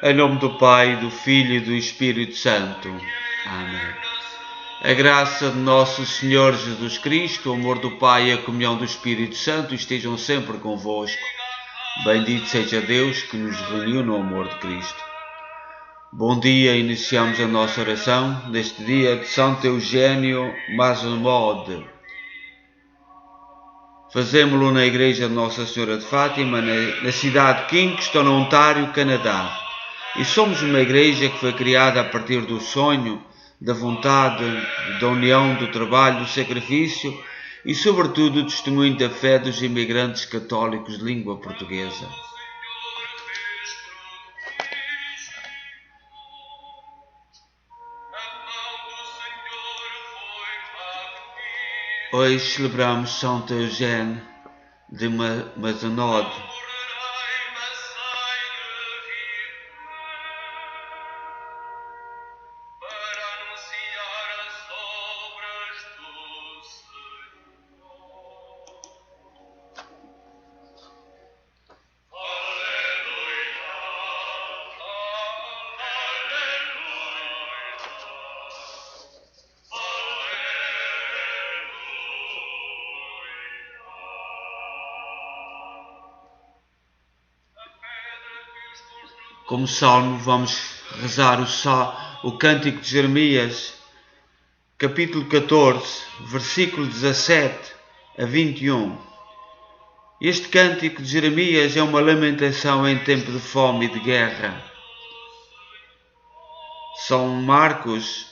Em nome do Pai, do Filho e do Espírito Santo. Amém. A graça de nosso Senhor Jesus Cristo, o amor do Pai e a comunhão do Espírito Santo estejam sempre convosco. Bendito seja Deus que nos reuniu no amor de Cristo. Bom dia, iniciamos a nossa oração neste dia de Santo Eugênio Masamode. Fazemo-lo na Igreja de Nossa Senhora de Fátima, na cidade de Kingston, no Ontário, Canadá. E somos uma igreja que foi criada a partir do sonho, da vontade, da união, do trabalho, do sacrifício e, sobretudo, do testemunho da fé dos imigrantes católicos de língua portuguesa. Hoje celebramos Santo Eugênio de Masamode. Como salmo, vamos rezar o Cântico de Jeremias, capítulo 14, versículo 17 a 21. Este Cântico de Jeremias é uma lamentação em tempo de fome e de guerra. São Marcos,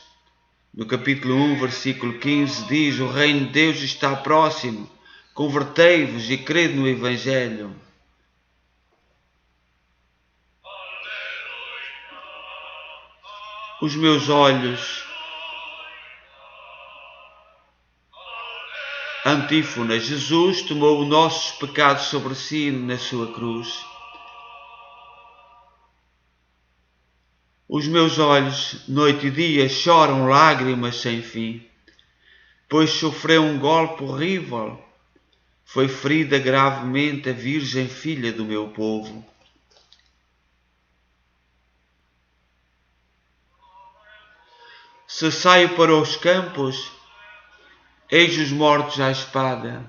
no capítulo 1, versículo 15, diz: o reino de Deus está próximo, convertei-vos e crede no Evangelho. Os meus olhos, antífona, Jesus tomou os nossos pecados sobre si na sua cruz. Os meus olhos, noite e dia, choram lágrimas sem fim, pois sofreu um golpe horrível, foi ferida gravemente a Virgem Filha do meu povo. Se saio para os campos, eis os mortos à espada.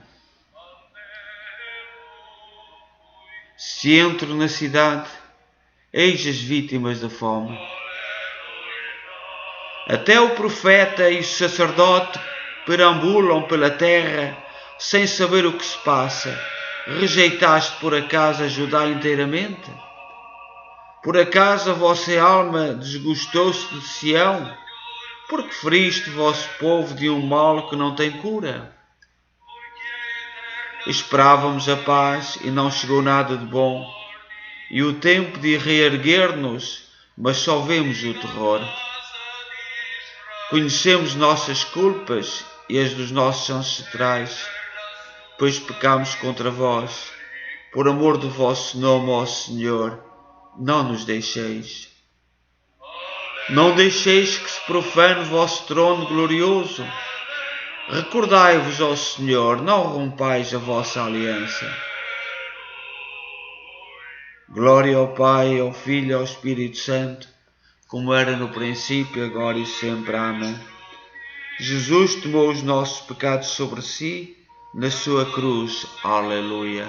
Se entro na cidade, eis as vítimas da fome. Até o profeta e o sacerdote perambulam pela terra sem saber o que se passa. Rejeitaste por acaso a Judá inteiramente? Por acaso a vossa alma desgostou-se de Sião? Porque feriste vosso povo de um mal que não tem cura? Esperávamos a paz e não chegou nada de bom, e o tempo de reerguer-nos, mas só vemos o terror. Conhecemos nossas culpas e as dos nossos ancestrais, pois pecamos contra vós. Por amor do vosso nome, ó Senhor, não nos deixeis. Não deixeis que se profane o vosso trono glorioso. Recordai-vos, ó Senhor, não rompais a vossa aliança. Glória ao Pai, ao Filho e ao Espírito Santo, como era no princípio, agora e sempre. Amém. Jesus tomou os nossos pecados sobre si na sua cruz. Aleluia.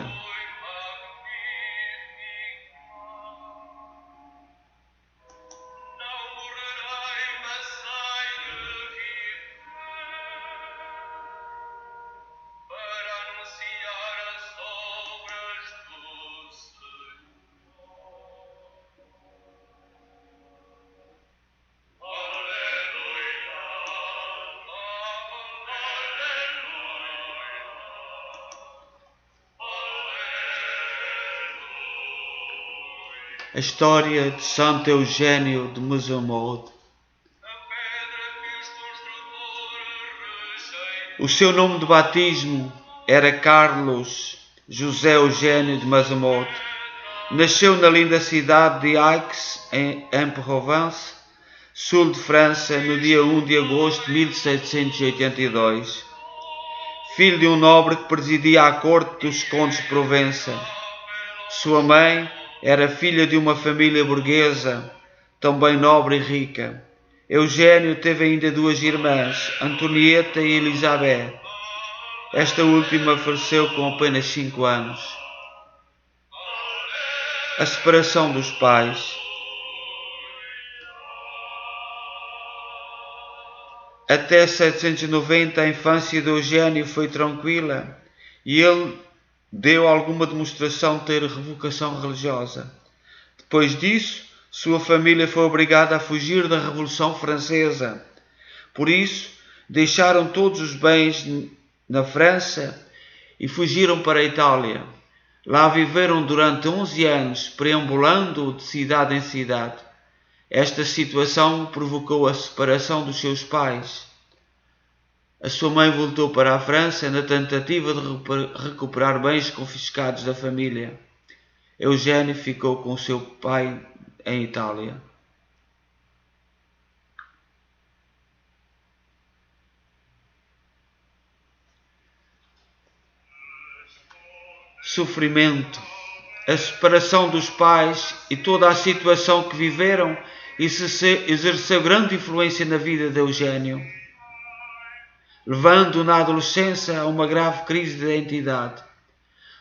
A história de Santo Eugênio de Masamode. O seu nome de batismo era Carlos José Eugênio de Masamode. Nasceu na linda cidade de Aix, em Provence, sul de França, no dia 1 de agosto de 1782. Filho de um nobre que presidia a corte dos condes de Provença. Sua mãe, Era filha de uma família burguesa, também nobre e rica. Eugênio teve ainda duas irmãs, Antonieta e Elizabeth. Esta última faleceu com apenas 5 anos. A separação dos pais. Até 790 a infância de Eugênio foi tranquila e ele deu alguma demonstração de ter revocação religiosa. Depois disso, sua família foi obrigada a fugir da Revolução Francesa. Por isso, deixaram todos os bens na França e fugiram para a Itália. Lá viveram durante 11 anos, perambulando de cidade em cidade. Esta situação provocou a separação dos seus pais. A sua mãe voltou para a França na tentativa de recuperar bens confiscados da família. Eugênio ficou com seu pai em Itália. Sofrimento. A separação dos pais e toda a situação que viveram exerceu grande influência na vida de Eugênio, levando-o na adolescência a uma grave crise de identidade.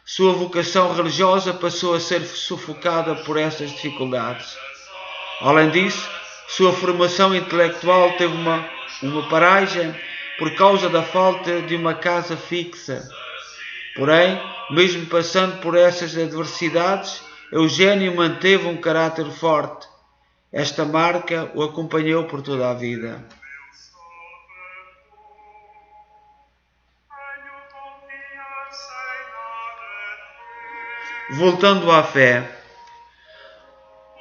Sua vocação religiosa passou a ser sufocada por essas dificuldades. Além disso, sua formação intelectual teve uma paragem por causa da falta de uma casa fixa. Porém, mesmo passando por essas adversidades, Eugênio manteve um caráter forte. Esta marca o acompanhou por toda a vida. Voltando à fé,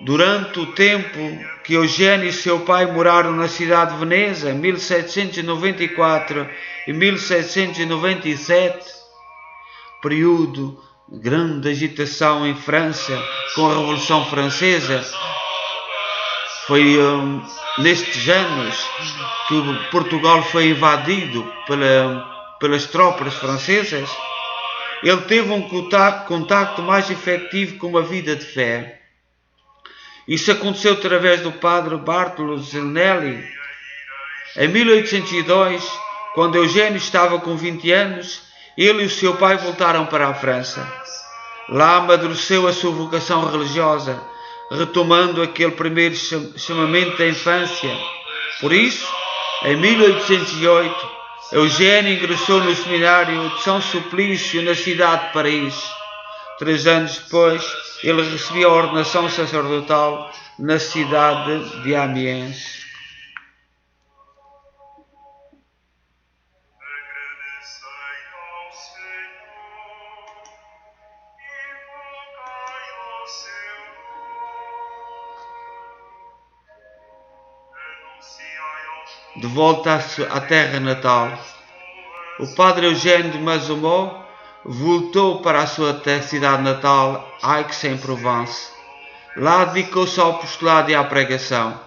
durante o tempo que Eugênio e seu pai moraram na cidade de Veneza, 1794 e 1797, período de grande agitação em França com a Revolução Francesa, foi nestes anos que Portugal foi invadido pelas tropas francesas. Ele teve um contacto mais efetivo com uma vida de fé. Isso aconteceu através do padre Bartolo Zanelli. Em 1802, quando Eugênio estava com 20 anos, ele e o seu pai voltaram para a França. Lá amadureceu a sua vocação religiosa, retomando aquele primeiro chamamento da infância. Por isso, em 1808, Eugênio ingressou no seminário de São Suplício, na cidade de Paris. 3 anos depois, ele recebeu a ordenação sacerdotal na cidade de Amiens. De volta à terra natal, o padre Eugênio de Mazaumont voltou para a sua cidade natal, Aix-en-Provence. Lá dedicou-se ao apostolado e à pregação.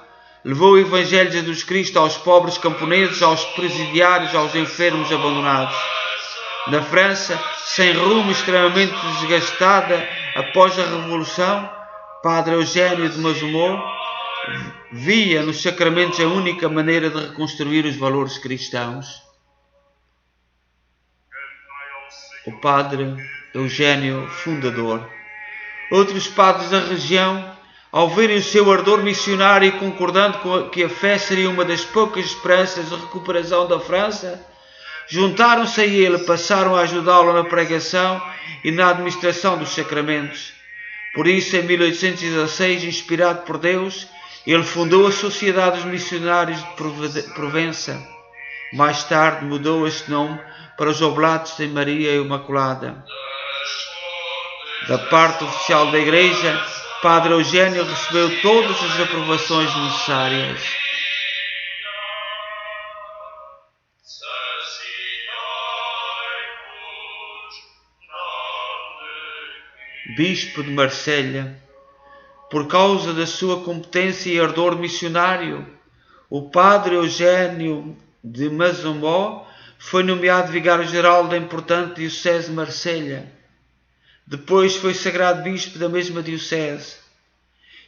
Levou o Evangelho de Jesus Cristo aos pobres camponeses, aos presidiários, aos enfermos abandonados. Na França, sem rumo, extremamente desgastada após a Revolução, padre Eugênio de Mazaumont via nos sacramentos a única maneira de reconstruir os valores cristãos. O padre Eugênio, fundador. Outros padres da região, ao verem o seu ardor missionário e concordando com que a fé seria uma das poucas esperanças de recuperação da França, juntaram-se a ele, passaram a ajudá-lo na pregação e na administração dos sacramentos. Por isso, em 1816, inspirado por Deus, ele fundou a Sociedade dos Missionários de Provença. Mais tarde mudou este nome para os Oblatos de Maria Imaculada. Da parte oficial da Igreja, Padre Eugênio recebeu todas as aprovações necessárias. Bispo de Marselha. Por causa da sua competência e ardor missionário, o padre Eugênio de Mazaumont foi nomeado vigário-geral da importante diocese de Marselha. Depois foi sagrado bispo da mesma diocese.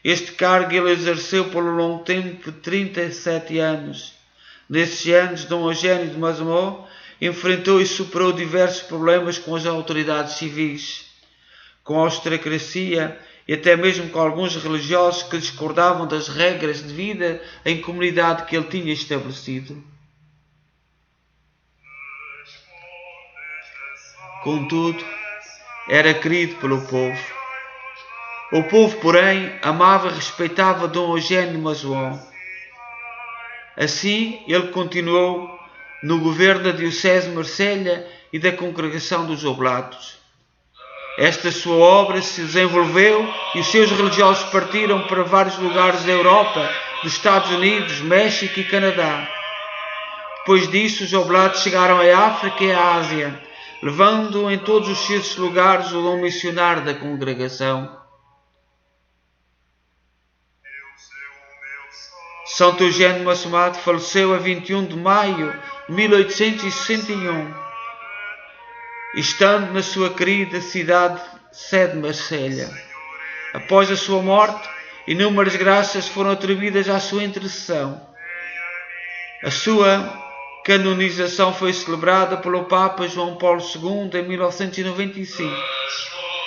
Este cargo ele exerceu por um longo tempo de 37 anos. Nesses anos, Dom Eugênio de Masamó enfrentou e superou diversos problemas com as autoridades civis, com a aristocracia e até mesmo com alguns religiosos que discordavam das regras de vida em comunidade que ele tinha estabelecido. Contudo, era querido pelo povo. O povo, porém, amava e respeitava Dom Eugênio de Masamó. Assim, ele continuou no governo da Diocese de Marselha e da Congregação dos Oblatos. Esta sua obra se desenvolveu e os seus religiosos partiram para vários lugares da Europa, dos Estados Unidos, México e Canadá. Depois disso, os Oblatos chegaram à África e à Ásia, levando em todos esses lugares o dom missionário da congregação. Santo Eugênio de Masamó faleceu a 21 de maio de 1861, estando na sua querida cidade sede de Marselha. Após a sua morte, inúmeras graças foram atribuídas à sua intercessão. A sua canonização foi celebrada pelo Papa João Paulo II em 1995.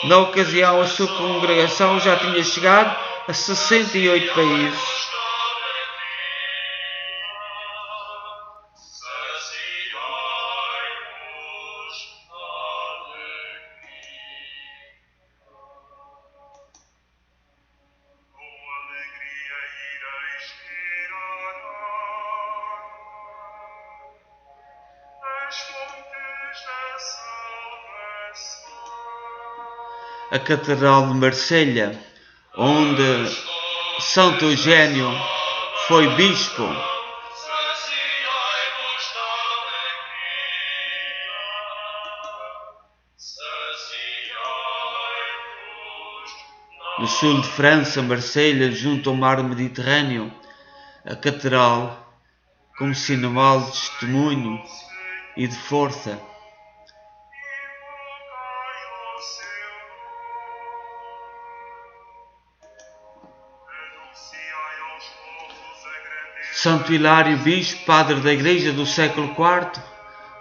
Na ocasião, a sua congregação já tinha chegado a 68 países. A Catedral de Marselha, onde Santo Eugênio foi bispo, no sul de França, Marselha, junto ao mar Mediterrâneo. A catedral como sinal de testemunho e de força. Santo Hilário, bispo, padre da Igreja do século IV,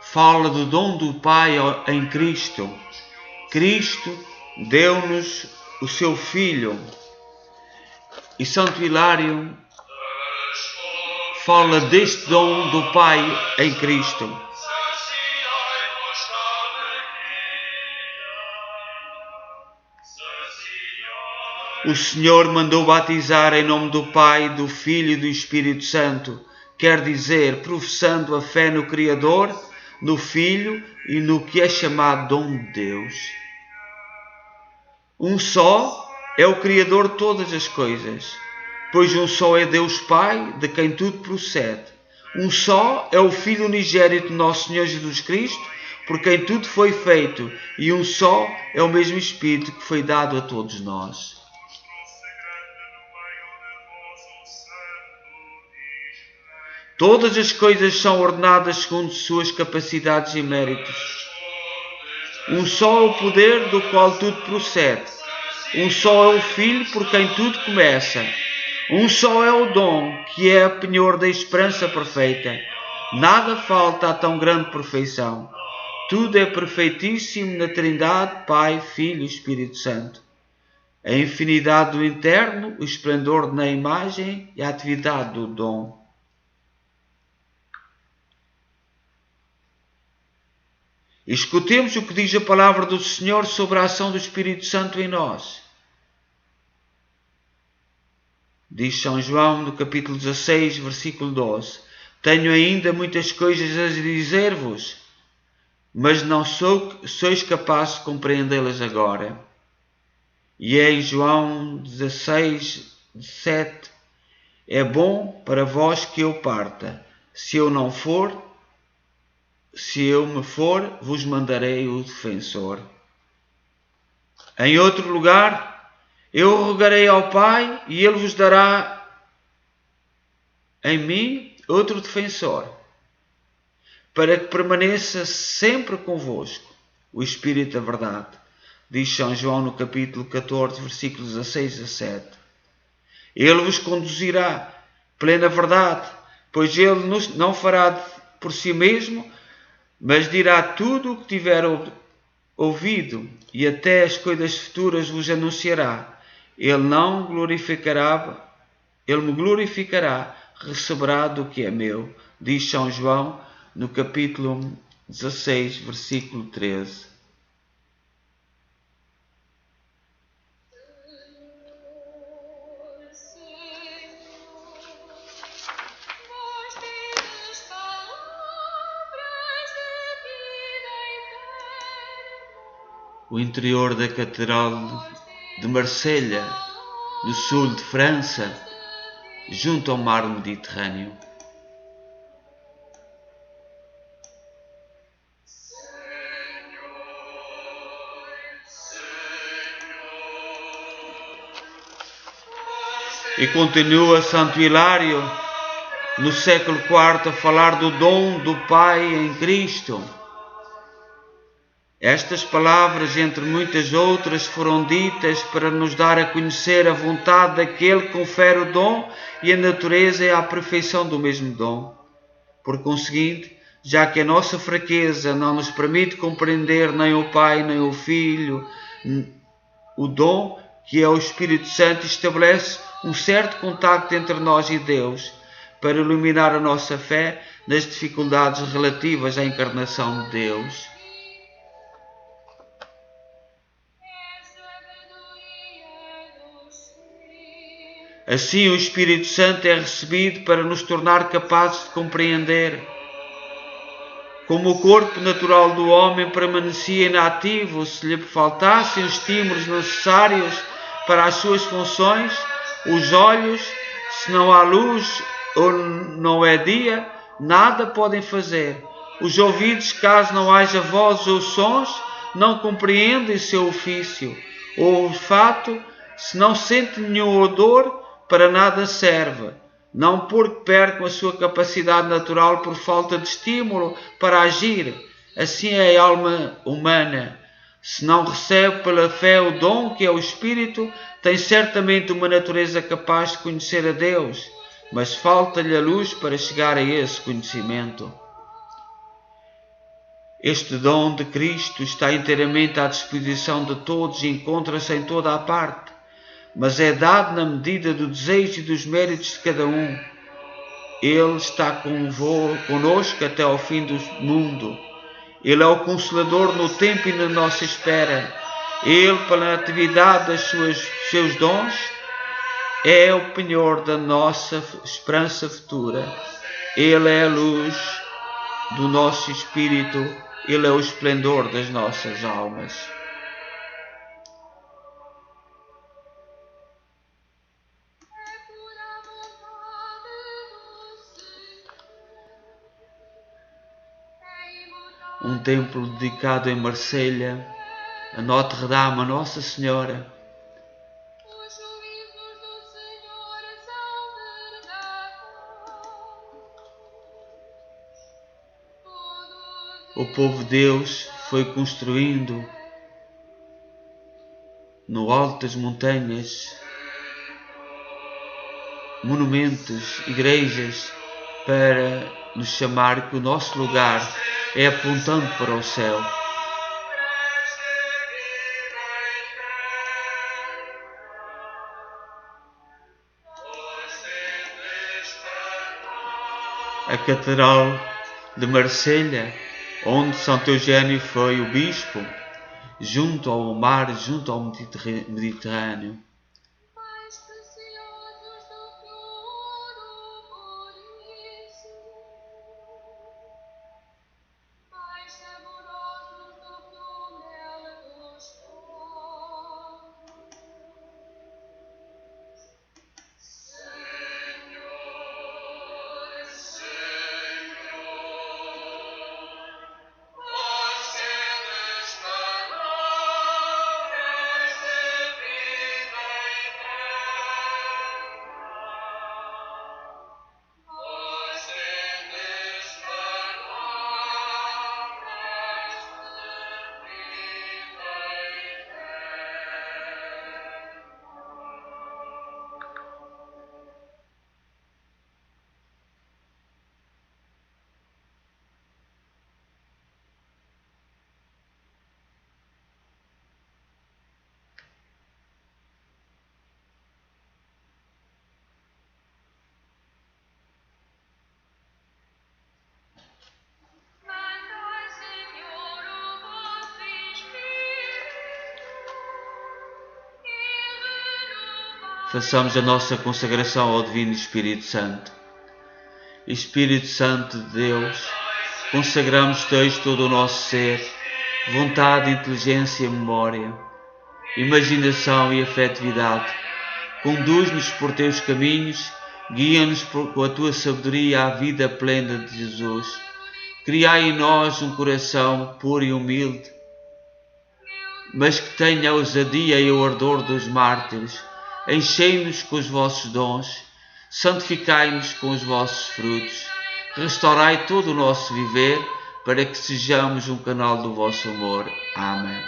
fala do dom do Pai em Cristo. Cristo deu-nos o seu Filho. E Santo Hilário fala deste dom do Pai em Cristo. O Senhor mandou batizar em nome do Pai, do Filho e do Espírito Santo, quer dizer, professando a fé no Criador, no Filho e no que é chamado dom de Deus. Um só é o Criador de todas as coisas, pois um só é Deus Pai, de quem tudo procede. Um só é o Filho unigênito de nosso Senhor Jesus Cristo, por quem tudo foi feito, e um só é o mesmo Espírito que foi dado a todos nós. Todas as coisas são ordenadas segundo suas capacidades e méritos. Um só é o poder do qual tudo procede. Um só é o Filho por quem tudo começa. Um só é o dom, que é a penhor da esperança perfeita. Nada falta a tão grande perfeição. Tudo é perfeitíssimo na Trindade, Pai, Filho e Espírito Santo. A infinidade do interno, o esplendor na imagem e a atividade do dom. Escutemos o que diz a palavra do Senhor sobre a ação do Espírito Santo em nós. Diz São João no capítulo 16, versículo 12. Tenho ainda muitas coisas a dizer-vos, mas não sois capazes de compreendê-las agora. E em João 16, 7, é bom para vós que eu parta. Se eu me for, vos mandarei o defensor. Em outro lugar, eu rogarei ao Pai e Ele vos dará em mim outro defensor, para que permaneça sempre convosco, o Espírito da verdade. diz São João no capítulo 14, versículos 16 a 17. Ele vos conduzirá plena verdade, pois ele não fará por si mesmo, mas dirá tudo o que tiver ouvido, e até as coisas futuras vos anunciará. Ele me glorificará, receberá do que é meu, diz São João no capítulo 16, versículo 13. O interior da Catedral de Marselha, no sul de França, junto ao mar Mediterrâneo. E continua Santo Hilário, no século IV, a falar do dom do Pai em Cristo. Estas palavras, entre muitas outras, foram ditas para nos dar a conhecer a vontade daquele que confere o dom e a natureza e a perfeição do mesmo dom. Por conseguinte, já que a nossa fraqueza não nos permite compreender nem o Pai nem o Filho, o dom, que é o Espírito Santo, estabelece um certo contacto entre nós e Deus, para iluminar a nossa fé nas dificuldades relativas à encarnação de Deus. Assim, o Espírito Santo é recebido para nos tornar capazes de compreender. Como o corpo natural do homem permanecia inativo se lhe faltassem os estímulos necessários para as suas funções, os olhos, se não há luz ou não é dia, nada podem fazer. Os ouvidos, caso não haja vozes ou sons, não compreendem seu ofício. O olfato, se não sente nenhum odor, para nada serve, não porque percam a sua capacidade natural por falta de estímulo para agir. Assim é a alma humana. Se não recebe pela fé o dom que é o Espírito, tem certamente uma natureza capaz de conhecer a Deus, mas falta-lhe a luz para chegar a esse conhecimento. Este dom de Cristo está inteiramente à disposição de todos e encontra-se em toda a parte, mas é dado na medida do desejo e dos méritos de cada um. Ele está conosco até ao fim do mundo. Ele é o Consolador no tempo e na nossa espera. Ele, pela atividade dos seus dons, é o penhor da nossa esperança futura. Ele é a luz do nosso espírito. Ele é o esplendor das nossas almas. Um templo dedicado em Marselha, a Notre-Dame, a Nossa Senhora. O povo de Deus foi construindo no alto das montanhas monumentos, igrejas, para nos chamar que o nosso lugar é apontando para o céu. A Catedral de Marselha, onde Santo Eugênio foi o bispo, junto ao mar, junto ao Mediterrâneo. Façamos a nossa consagração ao Divino Espírito Santo. Espírito Santo de Deus, consagramos-te todo o nosso ser, vontade, inteligência, memória, imaginação e afetividade. Conduz-nos por teus caminhos, guia-nos com a tua sabedoria à vida plena de Jesus. Criai em nós um coração puro e humilde, mas que tenha a ousadia e o ardor dos mártires. Enchei-nos com os vossos dons, santificai-nos com os vossos frutos. Restaurai todo o nosso viver, para que sejamos um canal do vosso amor. Amém.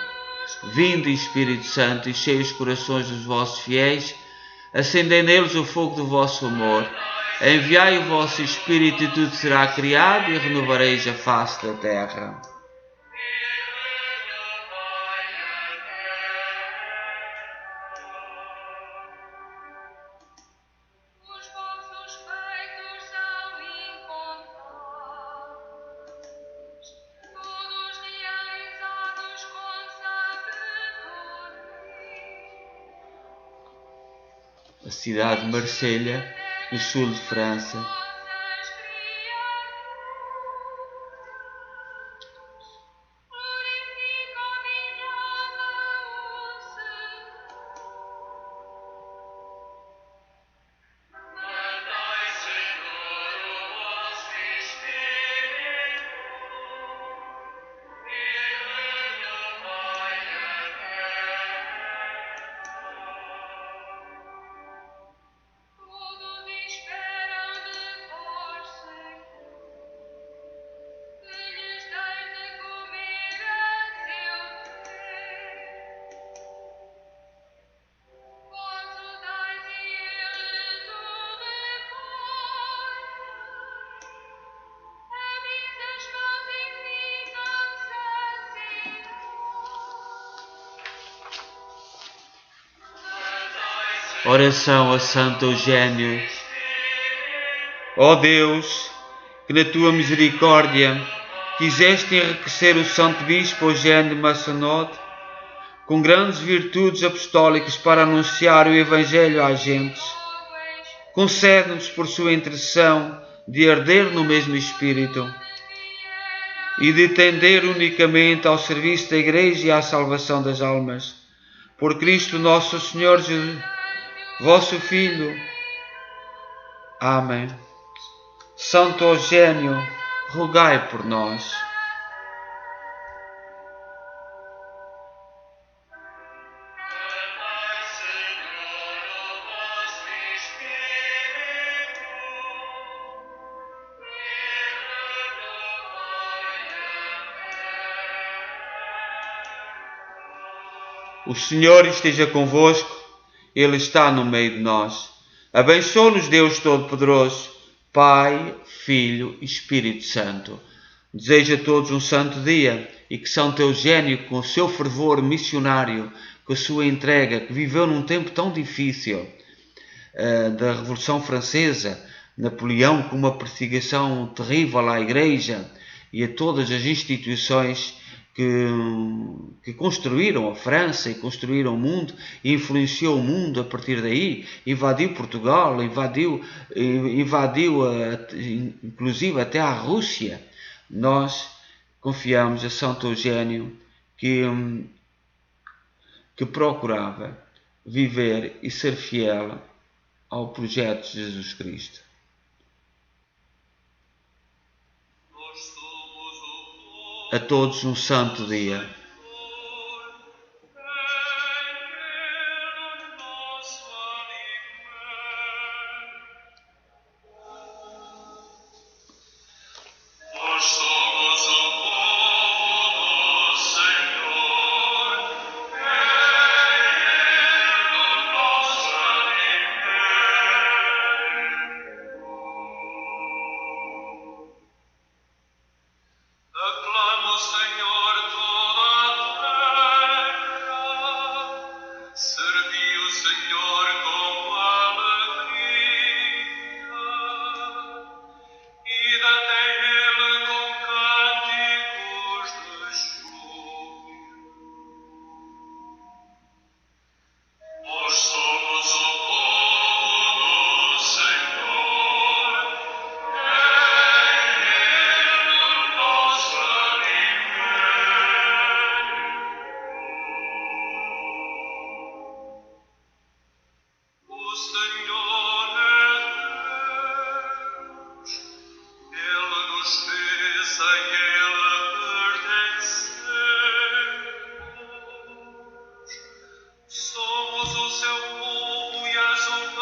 Vinde, Espírito Santo, enchei os corações dos vossos fiéis, acendei neles o fogo do vosso amor. Enviai o vosso Espírito e tudo será criado e renovareis a face da terra. A cidade de Marselha, no sul de França. Oração a Santo Eugênio. Ó Deus, que na tua misericórdia quiseste enriquecer o Santo Bispo Eugênio de Maçanode com grandes virtudes apostólicas para anunciar o Evangelho às gentes, concede-nos por sua intercessão de arder no mesmo Espírito e de tender unicamente ao serviço da Igreja e à salvação das almas. Por Cristo nosso Senhor Jesus, vosso Filho. Amém. Santo Eugênio, rogai por nós. O Senhor esteja convosco, Ele está no meio de nós. Abençoe-nos Deus Todo-Poderoso, Pai, Filho e Espírito Santo. Desejo a todos um santo dia e que Santo Eugênio, com o seu fervor missionário, com a sua entrega, que viveu num tempo tão difícil da Revolução Francesa, Napoleão com uma perseguição terrível à Igreja e a todas as instituições que construíram a França e construíram o mundo e influenciou o mundo a partir daí, invadiu Portugal, invadiu inclusive até a Rússia. Nós confiamos a Santo Eugênio que procurava viver e ser fiel ao projeto de Jesus Cristo. A todos um santo dia. Senhor, toda corazón.